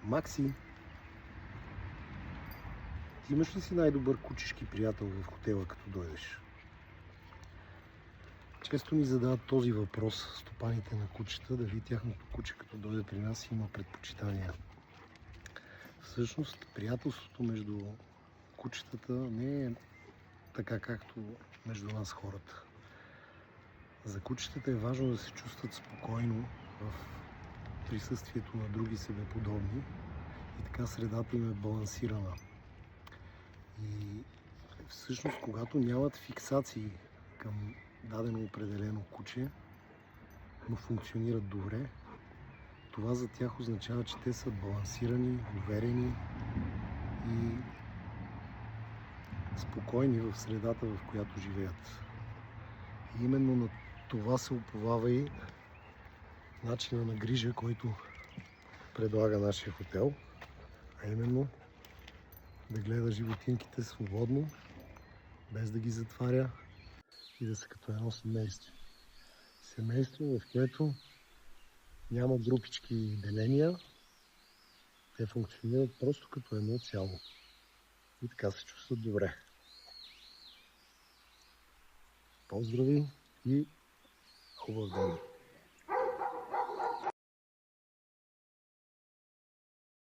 Макси, ти имаш ли си най-добър кучешки приятел в хотела, като дойдеш? Често ми задават този въпрос стопаните на кучета, дали тяхното куче, като дойде при нас, има предпочитания. Всъщност, приятелството между кучетата не е така, както между нас хората. За кучетата е важно да се чувстват спокойно в присъствието на други себеподобни и така средата им е балансирана. И всъщност, когато нямат фиксации към дадено определено куче, но функционират добре, това за тях означава, че те са балансирани, уверени и спокойни в средата, в която живеят. И именно на това се уповава и начина на грижа, който предлага нашия хотел, а именно да гледа животинките свободно, без да ги затваря и да са като едно семейство. Семейство, в което няма групички и деления, те функционират просто като едно цяло. И така се чувстват добре. Поздрави и хубав ден!